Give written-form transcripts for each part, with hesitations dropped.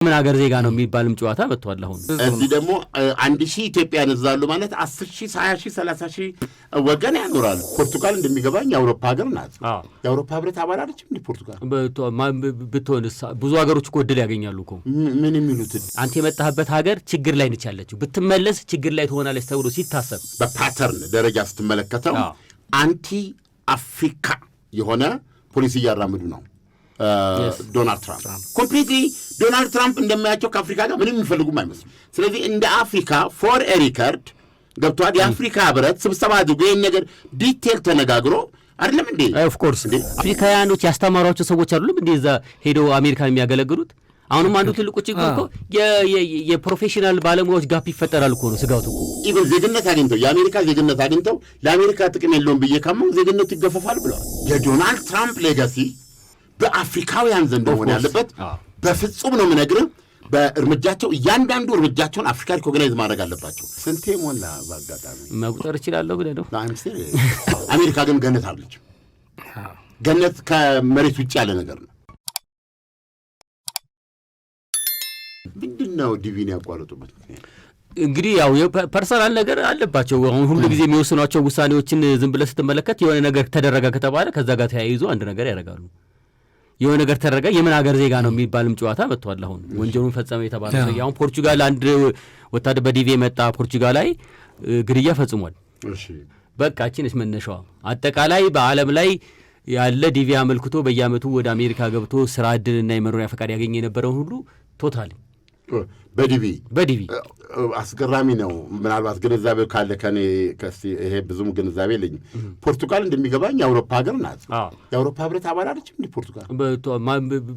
ምን ሀገር ዜጋ ነው የሚባልም ጨዋታ መጥቷል። አሁን እዚህ ደግሞ 1000 ኢትዮጵያን እዛሉ ማለት 10000 20000 30000 ወገን ያኖራሉ። ፖርቱጋል እንደሚገባኝ የአውሮፓ ሀገር ናት። የአውሮፓ ህብረት አባል አይደለም እንዴ ፖርቱጋል? ብትሆንስ ብዙ ሀገሮች እኮ እድል ያገኛሉ እኮ። ምን የሚሉት አንተ የመጣህበት ሀገር ችግር ላይ ነች ያለችው፣ ብትመለስ ችግር ላይ ትሆናለች ተብሎ ሲታሰብ በፓተርን ደረጃ ስትመለከተው አንቲ አፍሪካ የሆነ ፖሊሲ እያራምዱ ነው ዶናልድ ትራምፕ። ኮምፕሊትሊ ዶናልድ ትራምፕ እንደማያቸው ከአፍሪካ ጋር ምንም የሚፈልጉም አይመስሉም። ስለዚህ እንደ አፍሪካ ፎር ኤ ሪከርድ ገብቷል። የአፍሪካ ህብረት ስብሰባ አድርጎ ይህን ነገር ዲቴል ተነጋግሮ አይደለም እንዴ? ኦፍ ኮርስ አፍሪካውያኖች ያስተማሯቸው ሰዎች አይደሉም እንዴ እዛ ሄደው አሜሪካን የሚያገለግሉት? አሁንም አንዱ ትልቁ ችግር እኮ የፕሮፌሽናል ባለሙያዎች ጋፕ ይፈጠራል እኮ ነው ስጋቱ እኮ። ኢቨን ዜግነት አግኝተው የአሜሪካ ዜግነት አግኝተው ለአሜሪካ ጥቅም የለውም ብዬ ካመው ዜግነቱ ይገፈፋል ብለዋል። የዶናልድ ትራምፕ ሌጋሲ በአፍሪካውያን ዘንድ መሆን ያለበት በፍጹም ነው የምነግርህ። በእርምጃቸው እያንዳንዱ እርምጃቸውን አፍሪካ ሪኮግናይዝ ማድረግ አለባቸው። ስንቴ ሞላ በአጋጣሚ መቁጠር እችላለሁ ብለህ ነው። አሜሪካ ግን ገነት አለች። ገነት ከመሬት ውጭ ያለ ነገር ነው። ምንድን ነው ዲቪን ያቋረጡበት ምክንያት? እንግዲህ ያው ፐርሰናል ነገር አለባቸው። አሁን ሁሉ ጊዜ የሚወስኗቸው ውሳኔዎችን ዝም ብለህ ስትመለከት የሆነ ነገር ተደረገ ከተባለ ከዛ ጋር ተያይዞ አንድ ነገር ያደርጋሉ። የሆነ ነገር ተደረገ የምን ሀገር ዜጋ ነው የሚባልም ጨዋታ መጥቷል። አሁን ወንጀሉን ፈጸመ የተባለ ሰው አሁን ፖርቹጋል አንድ ወታደር በዲቪ የመጣ ፖርቹጋል ላይ ግድያ ፈጽሟል። በቃ እቺንስ መነሻዋ አጠቃላይ በዓለም ላይ ያለ ዲቪ አመልክቶ በየዓመቱ ወደ አሜሪካ ገብቶ ስራ ዕድልና የመኖሪያ ፈቃድ ያገኘ የነበረውን ሁሉ ቶታል በዲቪ አስገራሚ ነው። ምናልባት ግንዛቤው ካለ ከኔ ይሄ ብዙም ግንዛቤ የለኝም። ፖርቱጋል እንደሚገባኝ የአውሮፓ ሀገር ናት። የአውሮፓ ህብረት አባል አይደለም እንዴ ፖርቱጋል?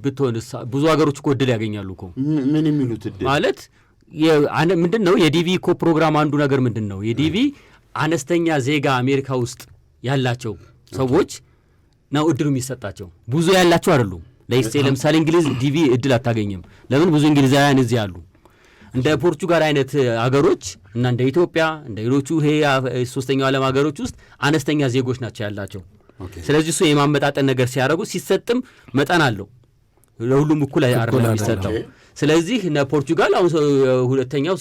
ብትሆንስ ብዙ ሀገሮች እኮ እድል ያገኛሉ እኮ። ምን የሚሉት እድል ማለት ምንድን ነው? የዲቪ እኮ ፕሮግራም አንዱ ነገር ምንድን ነው? የዲቪ አነስተኛ ዜጋ አሜሪካ ውስጥ ያላቸው ሰዎች ነው እድሉ የሚሰጣቸው። ብዙ ያላቸው አይደሉም። ለምሳሌ እንግሊዝ ዲቪ እድል አታገኝም። ለምን? ብዙ እንግሊዛውያን እዚህ አሉ። እንደ ፖርቹጋል አይነት አገሮች እና እንደ ኢትዮጵያ እንደ ሌሎቹ ይሄ ሶስተኛው ዓለም ሀገሮች ውስጥ አነስተኛ ዜጎች ናቸው ያላቸው። ስለዚህ እሱ የማመጣጠን ነገር ሲያደርጉ ሲሰጥም መጠን አለው፣ ለሁሉም እኩል አይደለም የሚሰጠው። ስለዚህ እነ ፖርቹጋል አሁን ሁለተኛው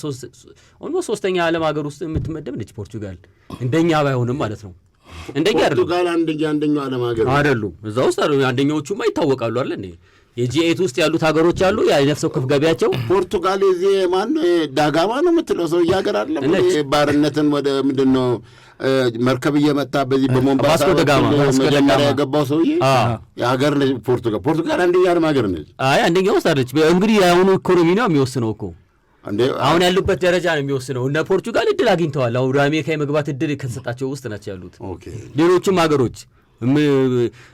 ሶስተኛ ዓለም ሀገር ውስጥ የምትመደብ ነች ፖርቹጋል። እንደኛ ባይሆንም ማለት ነው። እንደኛ ፖርቱጋል አንደኛው ዓለም ሀገር አይደሉም። እዛ ውስጥ አንደኛዎቹማ ይታወቃሉ አይደል እንዴ? የጂ8 ውስጥ ያሉት ሀገሮች አሉ። የነፍስ ወከፍ ገቢያቸው ፖርቱጋል እዚህ ማን ዳጋማ ነው የምትለው ሰው እያገር አይደለም ባርነትን ወደ ምንድነው መርከብ እየመጣ በዚህ በሞምባሳ መጀመሪያ የገባው ሰውዬ የሀገር ነች ፖርቱጋል አንደኛ ዓለም ሀገር ነች። አይ አንደኛው ውስጥ አለች። እንግዲህ የአሁኑ ኢኮኖሚ ነው የሚወስነው እኮ አሁን ያሉበት ደረጃ ነው የሚወስነው። እነ ፖርቱጋል እድል አግኝተዋል። አሁን ወደ አሜሪካ የመግባት እድል ከተሰጣቸው ውስጥ ናቸው ያሉት። ሌሎችም ሀገሮች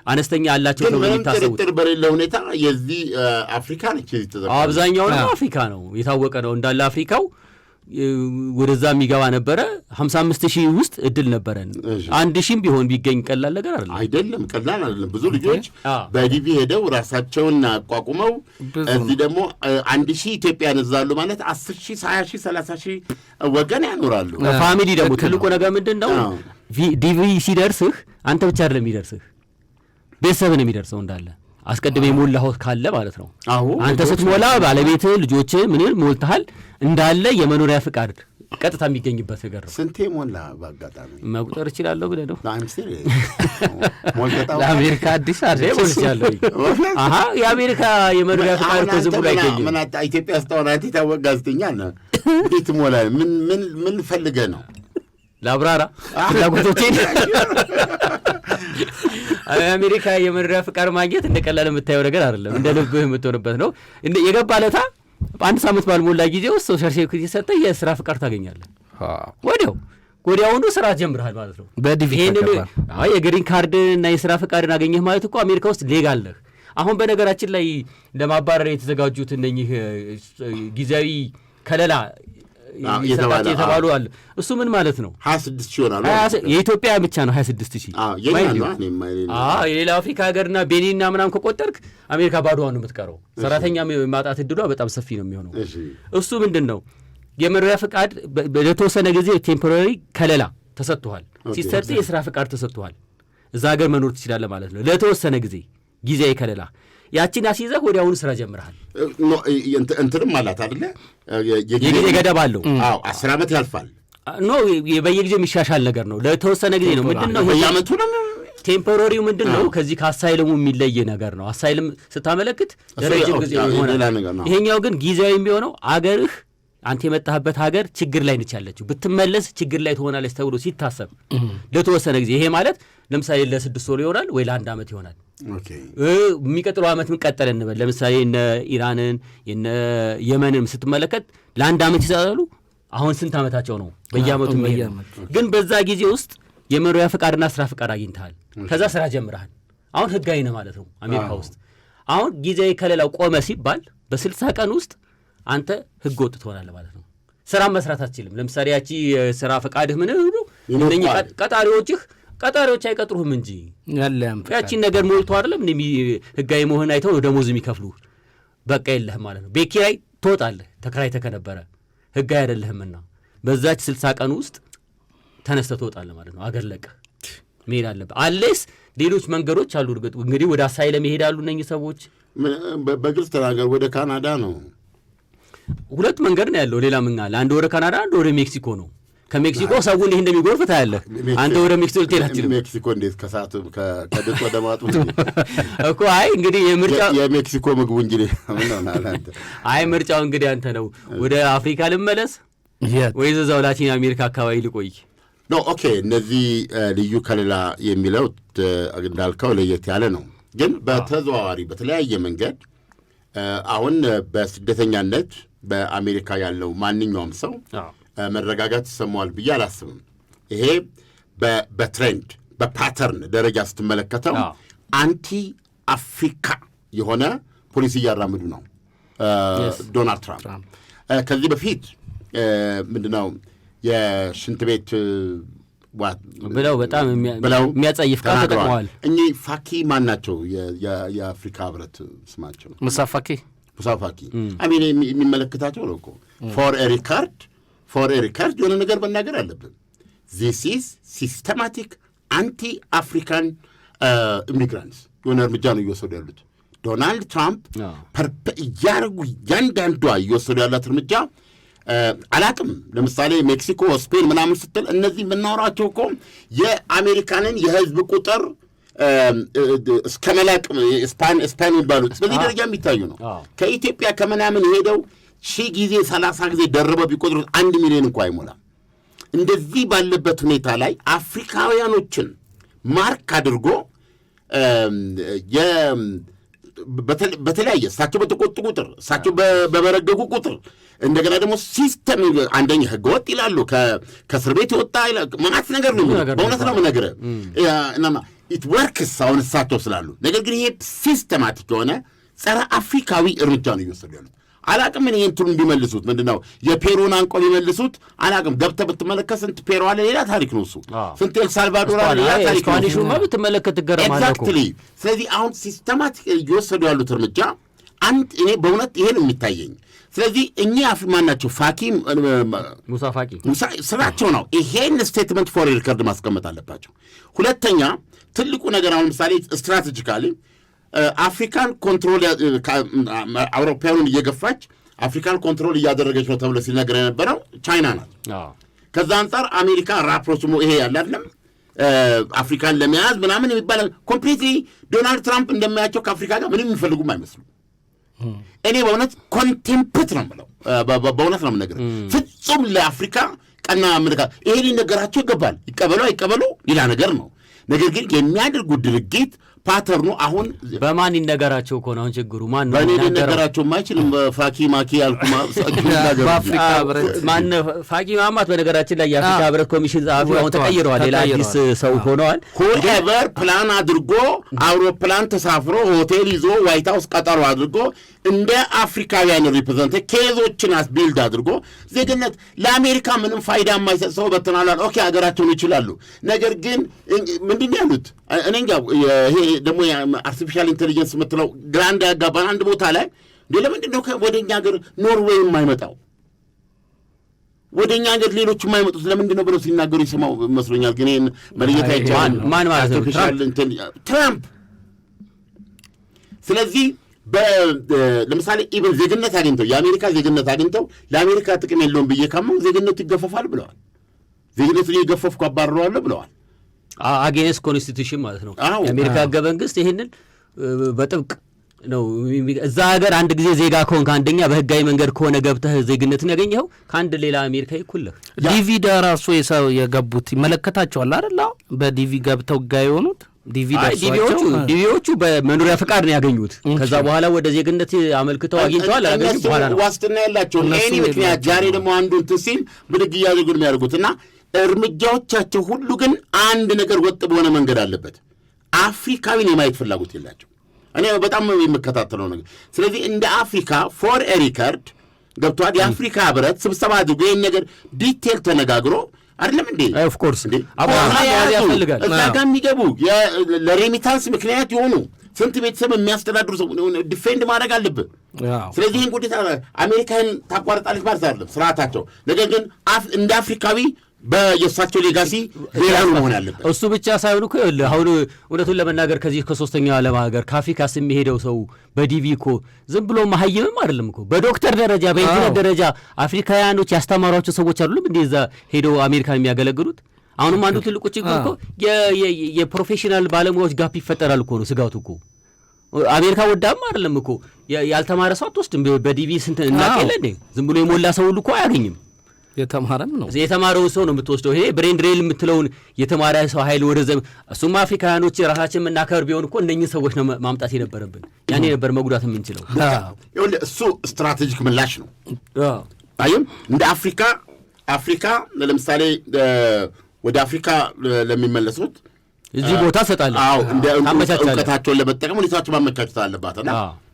አነስተኛ ያላቸው ተብሎ የሚታሰቡት ጥርጥር በሌለ ሁኔታ የዚህ አፍሪካ ነች። አብዛኛው ነው አፍሪካ ነው የታወቀ ነው እንዳለ አፍሪካው ወደዛ የሚገባ ነበረ። 55,000 ውስጥ እድል ነበረን። 1,000 ቢሆን ቢገኝ ቀላል ነገር አይደለም። ቀላል አይደለም። ብዙ ልጆች በዲቪ ሄደው ራሳቸውን አቋቁመው እዚህ ደግሞ 1,000 ኢትዮጵያን እዛሉ ማለት 10,000 20,000 30,000 ወገን ያኖራሉ። ፋሚሊ ደግሞ ትልቁ ነገር ምንድን ነው? ዲቪ ሲደርስህ አንተ ብቻ አይደለም የሚደርስህ፣ ቤተሰብን የሚደርሰው እንዳለ አስቀድሜ የሞላኸው ካለ ማለት ነው። አንተ ስትሞላ ባለቤት ልጆች ምን ሞልተሃል እንዳለ የመኖሪያ ፍቃድ ቀጥታ የሚገኝበት ነገር ነው። ስንቴ ሞላ በአጋጣሚ መቁጠር እችላለሁ ብለህ ነው? ለአሜሪካ አዲስ ሞልቻለሁ። የአሜሪካ የመኖሪያ ፍቃድ እኮ ዝም ብሎ አይገኝም። ምን ኢትዮጵያ ስታወራት የታወቅ ጋዜጠኛ ነህ። እንዴት ሞላ? ምን ፈልገህ ነው? ላብራራ ፍላጎቶቼን አሜሪካ የመኖሪያ ፍቃድ ማግኘት እንደ ቀላል የምታየው ነገር አይደለም። እንደ ልብህ የምትሆንበት ነው። የገባ ለታ አንድ ሳምንት ባልሞላ ጊዜ ውስጥ ሶሻል ሴኩሪቲ ሰጠ የስራ ፍቃድ ታገኛለህ። ወዲያውኑ ስራ ጀምረሃል ማለት ነው። የግሪን ካርድ እና የስራ ፍቃድን አገኘህ ማለት እኮ አሜሪካ ውስጥ ሌጋል ነህ። አሁን በነገራችን ላይ ለማባረር የተዘጋጁት እነኚህ ጊዜያዊ ከለላ የተባሉ አለ። እሱ ምን ማለት ነው? 26,000 ይሆናል። የኢትዮጵያ ብቻ ነው 26,000። የሌላ አፍሪካ ሀገርና ቤኒንና ምናምን ከቆጠርክ አሜሪካ ባዶዋን ነው የምትቀረው። ሰራተኛ ማጣት እድሏ በጣም ሰፊ ነው የሚሆነው። እሱ ምንድን ነው? የመኖሪያ ፍቃድ ለተወሰነ ጊዜ ቴምፖራሪ ከለላ ተሰጥቷል። ሲሰጥ የስራ ፍቃድ ተሰጥቷል። እዛ ሀገር መኖር ትችላለህ ማለት ነው ለተወሰነ ጊዜ ጊዜያዊ ከለላ። ያቺን አስይዘህ ወዲያውኑ ስራ ጀምረሃል። እንትንም አላት አይደለ? የጊዜ ገደብ አለው። አዎ 10 ዓመት ያልፋል። በየጊዜው የሚሻሻል ነገር ነው። ለተወሰነ ጊዜ ነው። ምንድነው በየዓመቱ ነው ቴምፖራሪው ምንድነው? ከዚህ ከአሳይለሙ የሚለይ ነገር ነው። አሳይለም ስታመለክት ለረጅም ጊዜ ይሆናል። ይሄኛው ግን ጊዜያዊ የሚሆነው አገርህ አንተ የመጣህበት ሀገር ችግር ላይ ነች ያለችው፣ ብትመለስ ችግር ላይ ትሆናለች ተብሎ ሲታሰብ ለተወሰነ ጊዜ፣ ይሄ ማለት ለምሳሌ ለ6 ወር ይሆናል ወይ ለ1 ዓመት ይሆናል። የሚቀጥለው ዓመት ምን ቀጠለ እንበል። ለምሳሌ እነ ኢራንን እነ የመንን ስትመለከት ለ1 ዓመት ይሰራሉ። አሁን ስንት ዓመታቸው ነው? በየዓመቱ ግን በዛ ጊዜ ውስጥ የመኖሪያ ፈቃድና ስራ ፈቃድ አግኝተሃል። ከዛ ስራ ጀምረሃል። አሁን ህጋዊ ነህ ማለት ነው አሜሪካ ውስጥ። አሁን ጊዜያዊ ከለላው ቆመ ሲባል በ60 ቀን ውስጥ አንተ ህገ ወጥ ትሆናለህ ማለት ነው። ስራ መስራት አትችልም። ለምሳሌ ያቺ ስራ ፈቃድህ ምን ሁሉ እነኚህ ቀጣሪዎች አይቀጥሩህም እንጂ ያቺን ነገር ሞልቶ አይደለም ህጋዊ መሆን አይተው ደሞዝ የሚከፍሉ በቃ የለህም ማለት ነው። ቤት ኪራይ ትወጣለህ ተከራይተህ ከነበረ ህጋዊ አይደለህምና በዛች 60 ቀን ውስጥ ተነስተህ ትወጣለህ ማለት ነው። አገር ለቀህ መሄድ አለብህ። አለስ ሌሎች መንገዶች አሉ። እርግጥ እንግዲህ ወደ አሳይለም ይሄዳሉ እነኚህ ሰዎች። በግልጽ ተናገር። ወደ ካናዳ ነው። 2 መንገድ ነው ያለው። ሌላ ምን አለ? አንድ ወደ ካናዳ፣ አንድ ወደ ሜክሲኮ ነው። ከሜክሲኮ ሰውን ይሄ እንደሚጎርፍ ታያለህ። አንተ ወደ ሜክሲኮ ልትሄድ አትችልም። ሜክሲኮ እንዴት ከሰዓቱ ከድጥ ወደ ማጡ እኮ። አይ እንግዲህ የሜክሲኮ ምግቡ እንጂ ምን ነው አንተ። አይ ምርጫው እንግዲህ አንተ ነው። ወደ አፍሪካ ልመለስ ወይስ እዛው ላቲን አሜሪካ አካባቢ ልቆይ? ኖ ኦኬ። እነዚህ ልዩ ከለላ የሚለው እንዳልከው ለየት ያለ ነው። ግን በተዘዋዋሪ በተለያየ መንገድ አሁን በስደተኛነት በአሜሪካ ያለው ማንኛውም ሰው መረጋጋት ይሰማዋል ብዬ አላስብም። ይሄ በትሬንድ በፓተርን ደረጃ ስትመለከተው አንቲ አፍሪካ የሆነ ፖሊሲ እያራምዱ ነው ዶናልድ ትራምፕ። ከዚህ በፊት ምንድነው የሽንት ቤት ብለው በጣም የሚያጸይፍ ቃል ተጠቅመዋል። እኚህ ፋኪ ማን ናቸው? የአፍሪካ ህብረት ስማቸው ሙሳፋኪ አሚን የሚመለከታቸው ነው እኮ ፎር ኤ ሪካርድ የሆነ ነገር መናገር አለብን። ዚስ ኢዝ ሲስተማቲክ አንቲ አፍሪካን ኢሚግራንትስ የሆነ እርምጃ ነው እየወሰዱ ያሉት ዶናልድ ትራምፕ እያደረጉ እያንዳንዷ እየወሰዱ ያላት እርምጃ አላቅም። ለምሳሌ ሜክሲኮ፣ ስፔን ምናምን ስትል እነዚህ የምናወራቸው እኮ የአሜሪካንን የህዝብ ቁጥር እስከ መላቅ ስፓን የሚባሉት በዚህ ደረጃ የሚታዩ ነው። ከኢትዮጵያ ከምናምን ሄደው 1000 ጊዜ 30 ጊዜ ደርበው ቢቆጥሩት 1 ሚሊዮን እንኳ አይሞላም። እንደዚህ ባለበት ሁኔታ ላይ አፍሪካውያኖችን ማርክ አድርጎ በተለያየ እሳቸው በተቆጡ ቁጥር እሳቸው በበረገጉ ቁጥር እንደገና ደግሞ ሲስተም አንደኛ ህገወጥ ይላሉ። ከእስር ቤት የወጣ ማለት ነገር ነው። በእውነት ነው የምነግርህ። ኢት ወርክስ አሁን እሳቸው ስላሉ። ነገር ግን ይሄ ሲስተማቲክ የሆነ ጸረ አፍሪካዊ እርምጃ ነው እየወሰዱ ያሉት። አላቅም ምን ይህንቱን ቢመልሱት ምንድነው የፔሩን አንቆ ቢመልሱት አላቅም። ገብተህ ብትመለከት ስንት ፔሩ አለ፣ ሌላ ታሪክ ነው እሱ። ስንት ኤልሳልቫዶር አለ፣ ሌላ ታሪክ ነው። ስፓኒሹማ ብትመለከት ትገረማለህ እኮ። ኤግዛክትሊ። ስለዚህ አሁን ሲስተማቲክ እየወሰዱ ያሉት እርምጃ አንድ እኔ በእውነት ይሄን የሚታየኝ። ስለዚህ እኚህ ማን ናቸው? ሙሳፋቂ ስራቸው ነው። ይሄን ስቴትመንት ፎር ሪከርድ ማስቀመጥ አለባቸው። ሁለተኛ ትልቁ ነገር አሁን ምሳሌ ስትራቴጂካሊ አፍሪካን ኮንትሮል አውሮፓውያኑን እየገፋች አፍሪካን ኮንትሮል እያደረገች ነው ተብሎ ሲነገር የነበረው ቻይና ናት። ከዛ አንጻር አሜሪካ ራፕሮች ይሄ ያለ አይደለም አፍሪካን ለመያዝ ምናምን የሚባል ኮምፕሊትሊ ዶናልድ ትራምፕ እንደሚያቸው ከአፍሪካ ጋር ምንም የሚፈልጉም አይመስሉም። እኔ በእውነት ኮንቴምፕት ነው የምለው፣ በእውነት ነው የምነግርህ። ፍጹም ለአፍሪካ ቀና ምልካ ይሄ ሊነገራቸው ይገባል። ይቀበሉ አይቀበሉ ሌላ ነገር ነው። ነገር ግን የሚያደርጉት ድርጊት ፓተርኑ አሁን በማን ይነገራቸው እኮ ነው አሁን ችግሩ። ማን ነው በእኔ ሊነገራቸው የማይችልም? ፋኪ ማኪ ያልኩማ በአፍሪካ ህብረት ማን ፋኪ ማማት በነገራችን ላይ የአፍሪካ ህብረት ኮሚሽን ጸሐፊ አሁን ተቀይረዋል። ሌላ አዲስ ሰው ሆነዋል። ሁኤቨር ፕላን አድርጎ አውሮፕላን ተሳፍሮ ሆቴል ይዞ ዋይት ሀውስ ቀጠሮ አድርጎ እንደ አፍሪካውያን ሪፕሬዘንት ኬዞችን ቢልድ አድርጎ ዜግነት ለአሜሪካ ምንም ፋይዳ የማይሰጥ ሰው በትናላል። ኦኬ ሀገራቸውን ይችላሉ። ነገር ግን ምንድን ነው ያሉት? እኔ እንጃ። ይሄ ደግሞ አርቲፊሻል ኢንቴሊጀንስ የምትለው ግራንድ ያጋባን አንድ ቦታ ላይ ለምንድን ነው ወደ እኛ ሀገር ኖርዌይ የማይመጣው? ወደ እኛ ሀገር ሌሎች የማይመጡት ለምንድን ነው ብለው ሲናገሩ ይሰማው መስሎኛል። ግን ይህን መለየት አይቻልም። ማን ማለት ነው? ትራምፕ። ስለዚህ ለምሳሌ ኢቨን ዜግነት አግኝተው የአሜሪካ ዜግነት አግኝተው ለአሜሪካ ጥቅም የለውም ብዬ ካመው ዜግነቱ ይገፈፋል ብለዋል። ዜግነቱ እየገፈፍኩ አባርረዋለሁ ብለዋል። አጌንስት ኮንስቲቱሽን ማለት ነው። የአሜሪካ ሕገ መንግስት ይህንን በጥብቅ ነው። እዛ ሀገር አንድ ጊዜ ዜጋ ከሆንክ አንደኛ በህጋዊ መንገድ ከሆነ ገብተህ ዜግነትን ያገኘኸው ከአንድ ሌላ አሜሪካዊ እኩል ነህ። ዲቪ ራሱ የገቡት ይመለከታቸዋል አይደል? በዲቪ ገብተው ህጋዊ የሆኑት ዲቪዎቹ በመኖሪያ ፈቃድ ነው ያገኙት። ከዛ በኋላ ወደ ዜግነት አመልክተው አግኝተዋል። አላገኙም በኋላ ነው ዋስትና ያላቸው ኤኒ ምክንያት ዛሬ ደግሞ አንዱ እንትን ሲል ብድግ እያደረጉ ነው የሚያደርጉት። እና እርምጃዎቻቸው ሁሉ ግን አንድ ነገር ወጥ በሆነ መንገድ አለበት። አፍሪካዊን የማየት ፍላጎት የላቸው። እኔ በጣም የምከታተለው ነገር ስለዚህ እንደ አፍሪካ ፎር ሪከርድ ገብቷል። የአፍሪካ ህብረት ስብሰባ አድርጎ ይህን ነገር ዲቴል ተነጋግሮ አይደለም እንዴ? ኦፍ ኮርስ ያስፈልጋል። እዛ ጋር የሚገቡ ለሬሚታንስ ምክንያት የሆኑ ስንት ቤተሰብ የሚያስተዳድሩ ሰው ዲፌንድ ማድረግ አለብን። ስለዚህ ይህን ጉዴታ አሜሪካን ታቋርጣለች ማለት አይደለም ስርዓታቸው። ነገር ግን እንደ አፍሪካዊ በየሳቸው ሌጋሲ ሌላ መሆን አለበት። እሱ ብቻ ሳይሆን እኮ አሁን እውነቱን ለመናገር ከዚህ ከሶስተኛው ዓለም ሀገር ከአፍሪካስ የሚሄደው ሰው በዲቪ እኮ ዝም ብሎ መሀይምም አይደለም እኮ በዶክተር ደረጃ በኢንጂነር ደረጃ አፍሪካውያኖች ያስተማሯቸው ሰዎች አይደሉም እንዴ እዛ ሄደው አሜሪካን የሚያገለግሉት። አሁንም አንዱ ትልቁ ችግር እኮ የፕሮፌሽናል ባለሙያዎች ጋፕ ይፈጠራል እኮ ነው ስጋቱ እኮ። አሜሪካ ወዳም አይደለም እኮ ያልተማረ ሰው አትወስድም። በዲቪ ስንት እናቀለ እንዴ ዝም ብሎ የሞላ ሰው ሁሉ እኮ አያገኝም። የተማረም ነው የተማረውን ሰው ነው የምትወስደው። ይሄ ብሬን ድሬል የምትለውን የተማረ ሰው ኃይል ወደ እሱማ አፍሪካውያኖች ራሳችን የምናከብር ቢሆን እኮ እነኝህ ሰዎች ነው ማምጣት የነበረብን። ያኔ ነበር መጉዳት የምንችለው። እሱ ስትራቴጂክ ምላሽ ነው። አይም እንደ አፍሪካ ለምሳሌ ወደ አፍሪካ ለሚመለሱት እዚህ ቦታ ሰጣለሁ። እንደ እውቀታቸውን ለመጠቀም ሁኔታቸው ማመቻቸት አለባትና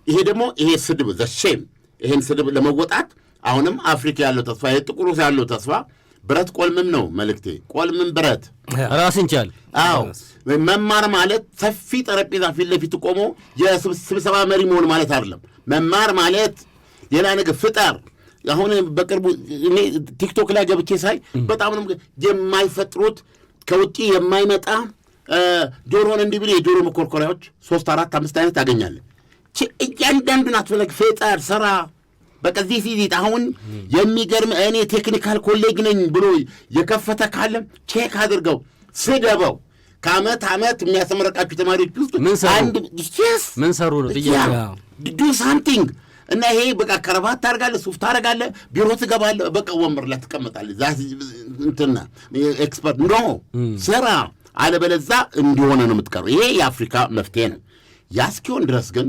ይሄ ደግሞ ይሄ ስድብ ዘሼም ይሄን ስድብ ለመወጣት አሁንም አፍሪካ ያለው ተስፋ የጥቁሩ ያለው ተስፋ ብረት ቆልምም ነው መልእክቴ። ቆልምም ብረት ራስን ቻል። መማር ማለት ሰፊ ጠረጴዛ ፊት ለፊት ቆሞ የስብሰባ መሪ መሆን ማለት አይደለም። መማር ማለት ሌላ ነገር ፍጠር። አሁን በቅርቡ እኔ ቲክቶክ ላይ ገብቼ ሳይ በጣም ነው የማይፈጥሩት ከውጪ የማይመጣ ጆሮን እንዲህ ብሎ የጆሮ መኮርኮሪያዎች 3 4 5 አይነት ታገኛለህ። እያንዳንዱን አትፈለግ ፍጠር ስራ በቀዚህ ሲዚት አሁን የሚገርም እኔ ቴክኒካል ኮሌጅ ነኝ ብሎ የከፈተ ካለ ቼክ አድርገው ስደበው። ከዓመት ዓመት የሚያስተምረቃችሁ ተማሪዎች ውስጥ ምን ሰሩ ነው ጥያቄ ዱ ሳምቲንግ እና ይሄ በቃ ከረባት ታደርጋለህ፣ ሱፍ ታደርጋለህ፣ ቢሮ ትገባለህ፣ በቃ ወንበር ላይ ትቀመጣለህ። ዛት እንትና ኤክስፐርት ኖ ስራ አለበለዛ እንዲሆነ ነው የምትቀረው። ይሄ የአፍሪካ መፍትሄ ነው። ያስኪሆን ድረስ ግን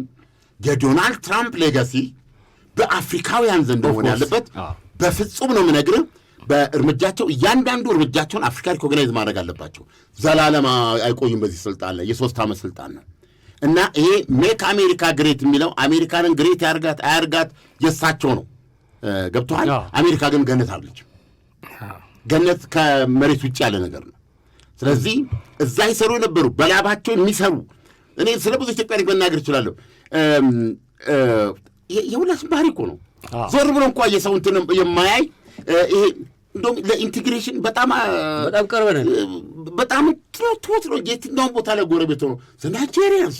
የዶናልድ ትራምፕ ሌጋሲ በአፍሪካውያን ዘንድ መሆን ያለበት በፍጹም ነው የምነግርህ። በእርምጃቸው እያንዳንዱ እርምጃቸውን አፍሪካ ሪኮግናይዝ ማድረግ አለባቸው። ዘላለም አይቆዩም በዚህ ስልጣን ላይ የ3 ዓመት ስልጣን ነው እና ይሄ ሜክ አሜሪካ ግሬት የሚለው አሜሪካንን ግሬት ያርጋት አያርጋት የሳቸው ነው። ገብቶሃል? አሜሪካ ግን ገነት አለች። ገነት ከመሬት ውጭ ያለ ነገር ነው። ስለዚህ እዛ ይሰሩ የነበሩ በላባቸው የሚሰሩ እኔ ስለ ብዙ ኢትዮጵያ መናገር እችላለሁ። የሁላችን ባህሪ እኮ ነው። ዞር ብሎ እንኳ የሰው እንትን የማያይ ይሄ እንደውም ለኢንቴግሬሽን በጣም ቀርበ ነን። በጣም ትወት ነው። የትኛውን ቦታ ላይ ጎረቤት ነው ናይጄሪያንስ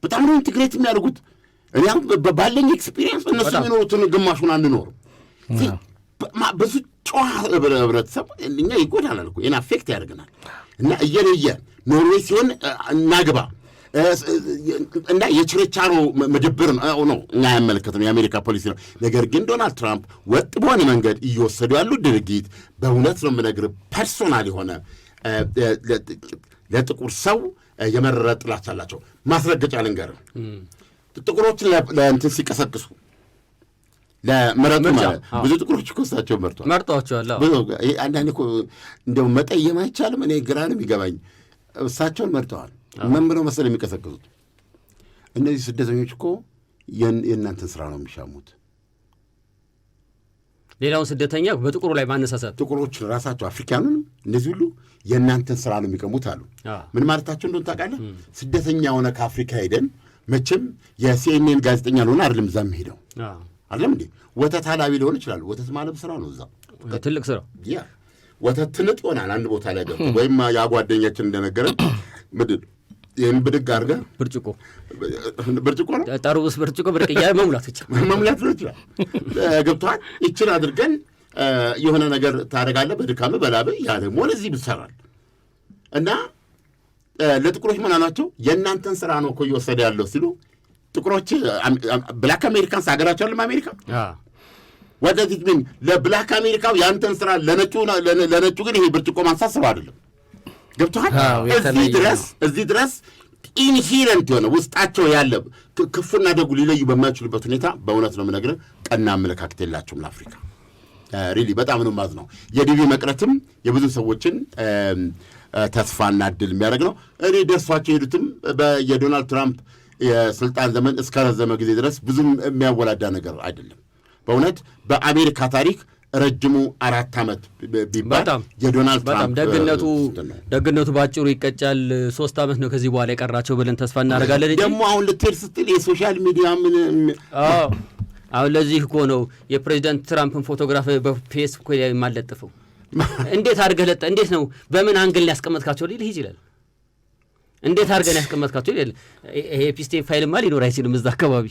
በጣም ነው ኢንቴግሬት የሚያደርጉት። እኔ ባለኝ ኤክስፒሪየንስ እነሱ የሚኖሩትን ግማሹን አንኖርም። ብዙ ጨዋ ህብረተሰብ እኛ ይጎዳናል እኮ ይህን አፌክት ያደርገናል። እና እየለየ ኖርዌይ ሲሆን እናግባ እና የችርቻሮ መደብር ነው እኛ ያመለከት ነው የአሜሪካ ፖሊሲ ነው። ነገር ግን ዶናልድ ትራምፕ ወጥ በሆነ መንገድ እየወሰዱ ያሉት ድርጊት በእውነት ነው የምነግርህ ፐርሶናል የሆነ ለጥቁር ሰው የመረረ ጥላቻ አላቸው። ማስረገጫ ልንገርህ። ጥቁሮችን ለእንትን ሲቀሰቅሱ ለመረጡ ማለት ብዙ ጥቁሮች እኮ እሳቸው መርጧቸዋል። አንዳንዴ እኮ እንደው መጠየም አይቻልም። እኔ ግራ ነው የሚገባኝ። እሳቸውን መርጠዋል። ምን ብለው መሰለህ የሚቀሰቅሱት? እነዚህ ስደተኞች እኮ የእናንተን ስራ ነው የሚሻሙት። ሌላውን ስደተኛ በጥቁሩ ላይ ማነሳሳት፣ ጥቁሮች ራሳቸው አፍሪካኑንም እነዚህ ሁሉ የእናንተን ስራ ነው የሚቀሙት አሉ። ምን ማለታቸው እንደሆነ ታውቃለህ? ስደተኛ ሆነ ከአፍሪካ ሄደን መቼም የሲኤንኤን ጋዜጠኛ ለሆነ አይደለም እዛ የሚሄደው አይደለም እንዴ? ወተት ሀላቢ ሊሆን ይችላል። ወተት ማለብ ስራ ነው። እዛ ትልቅ ስራ ወተት ትንጥ ይሆናል አንድ ቦታ ላይ ገብቶ ወይም ያ ጓደኛችን እንደነገረን ምድር ይህን ብድግ አድርገህ ብርጭቆ ነው ጠርሙስ ብርጭቆ ብርቅያ መሙላት ብቻ መሙላት ነው ይችላል። ገብቶሃል? ይችን አድርገን የሆነ ነገር ታደርጋለህ በድካምህ በላብህ። ያ ደግሞ ለዚህ ብትሰራል እና ለጥቁሮች ምን አሏቸው? የእናንተን ስራ ነው እኮ እየወሰደ ያለው ሲሉ ጥቁሮች ብላክ አሜሪካንስ ሀገራቸው አለም አሜሪካ ወደዚህ ግን ለብላክ አሜሪካው ያንተን ስራ ለነጩ ግን ይሄ ብርጭቆ ማንሳት ስራ አይደለም። ገብቶሃል? እዚህ ድረስ ኢንሂረንት የሆነ ውስጣቸው ያለ ክፉና ደጉ ሊለዩ በማይችሉበት ሁኔታ በእውነት ነው የምነግርህ ቀና አመለካከት የላቸውም ለአፍሪካ። ሪሊ በጣም ነው የማዝነው። የዲቪ መቅረትም የብዙ ሰዎችን ተስፋና እድል የሚያደርግ ነው። እኔ ደርሷቸው የሄዱትም የዶናልድ ትራምፕ የስልጣን ዘመን እስከ ረዘመ ጊዜ ድረስ ብዙም የሚያወላዳ ነገር አይደለም። በእውነት በአሜሪካ ታሪክ ረጅሙ 4 ዓመት ቢባል የዶናልድ ትራምፕ ደግነቱ ባጭሩ ይቀጫል። 3 ዓመት ነው ከዚህ በኋላ የቀራቸው ብለን ተስፋ እናደርጋለን። ደግሞ አሁን ልትሄድ ስትል የሶሻል ሚዲያ ምን አሁን ለዚህ እኮ ነው የፕሬዚዳንት ትራምፕን ፎቶግራፍ በፌስቡክ ላይ የማለጥፈው። እንዴት አድርገህ እንዴት ነው በምን አንግል ያስቀመጥካቸው ሊልህ ይችላል። እንዴት አድርገን ያስቀመጥካቸው ይላል። ይሄ ፒስቴን ፋይልማ ሊኖር አይችልም እዛ አካባቢ